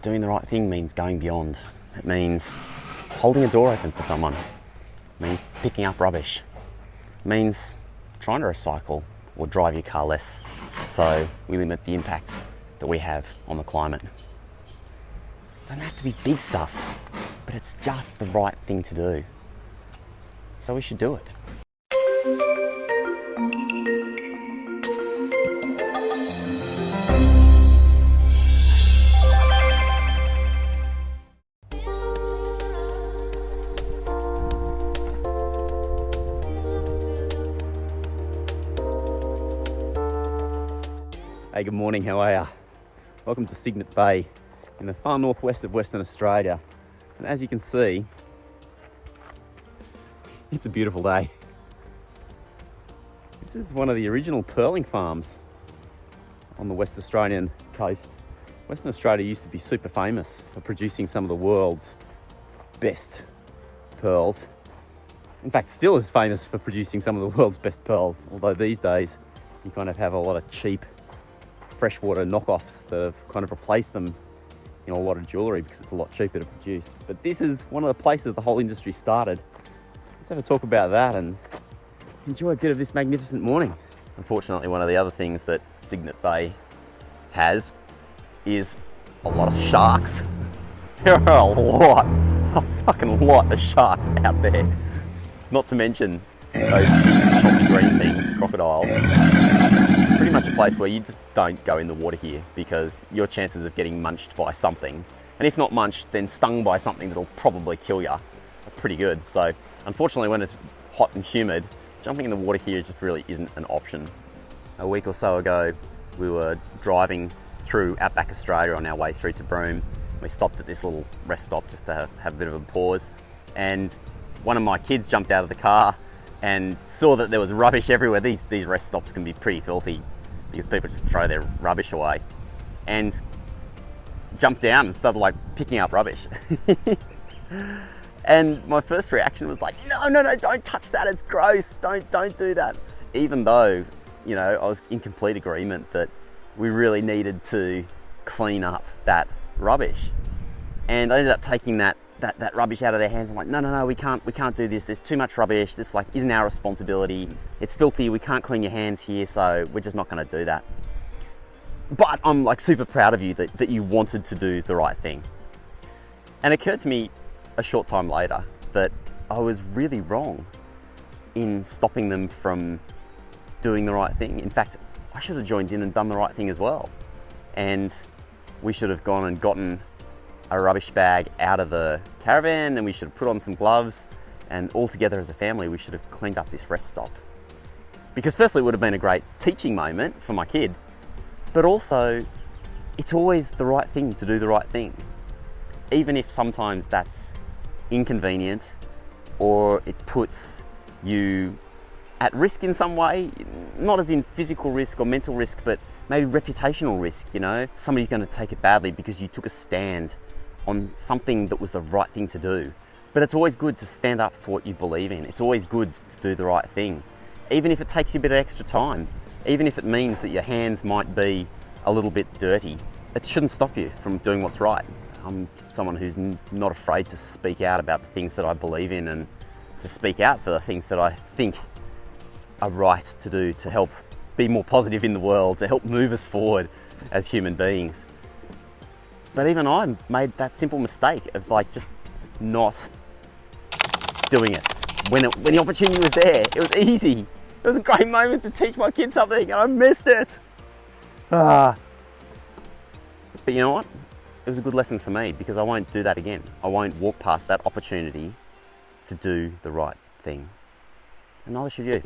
doing the right thing means going beyond. It means holding a door open for someone. It means picking up rubbish. It means trying to recycle or drive your car less so we limit the impact that we have on the climate. It doesn't have to be big stuff, but it's just the right thing to do. So we should do it. Hey, good morning, how are ya? Welcome to Cygnet Bay in the far northwest of Western Australia. And as you can see, it's a beautiful day. This is one of the original pearling farms on the West Australian coast. Western Australia used to be super famous for producing some of the world's best pearls. In fact, still is famous for producing some of the world's best pearls, although these days you kind of have a lot of cheap freshwater knockoffs that have kind of replaced them in a lot of jewellery because it's a lot cheaper to produce. But this is one of the places the whole industry started. Let's have a talk about that and enjoy a bit of this magnificent morning. Unfortunately, one of the other things that Cygnet Bay has is a lot of sharks. There are a fucking lot of sharks out there. Not to mention those choppy green things, crocodiles. It's pretty much a place where you just don't go in the water here because your chances of getting munched by something, and if not munched, then stung by something that'll probably kill you, are pretty good. So unfortunately, when it's hot and humid, jumping in the water here just really isn't an option. A week or so ago, we were driving through outback Australia on our way through to Broome. We stopped at this little rest stop just to have a bit of a pause, and one of my kids jumped out of the car and saw that there was rubbish everywhere. These rest stops can be pretty filthy because people just throw their rubbish away, and jumped down and started like picking up rubbish. And my first reaction was like, no, don't touch that, it's gross, don't do that. Even though, you know, I was in complete agreement that we really needed to clean up that rubbish. And I ended up taking that rubbish out of their hands. I'm like, no, we can't do this. There's too much rubbish. This like isn't our responsibility. It's filthy. We can't clean your hands here, so we're just not going to do that. But I'm like super proud of you that you wanted to do the right thing. And it occurred to me a short time later that I was really wrong in stopping them from doing the right thing. In fact, I should have joined in and done the right thing as well. And we should have gone and gotten a rubbish bag out of the caravan, and we should have put on some gloves, and all together as a family we should have cleaned up this rest stop. Because firstly, it would have been a great teaching moment for my kid, but also it's always the right thing to do the right thing. Even if sometimes that's inconvenient or it puts you at risk in some way, not as in physical risk or mental risk, but maybe reputational risk, you know? Somebody's going to take it badly because you took a stand on something that was the right thing to do. But it's always good to stand up for what you believe in. It's always good to do the right thing. Even if it takes you a bit of extra time, even if it means that your hands might be a little bit dirty, it shouldn't stop you from doing what's right. I'm someone who's not afraid to speak out about the things that I believe in and to speak out for the things that I think are right to do to help be more positive in the world, to help move us forward as human beings. But even I made that simple mistake of like just not doing it when the opportunity was there. It was easy. It was a great moment to teach my kids something and I missed it. But you know what? It was a good lesson for me because I won't do that again. I won't walk past that opportunity to do the right thing. And neither should you.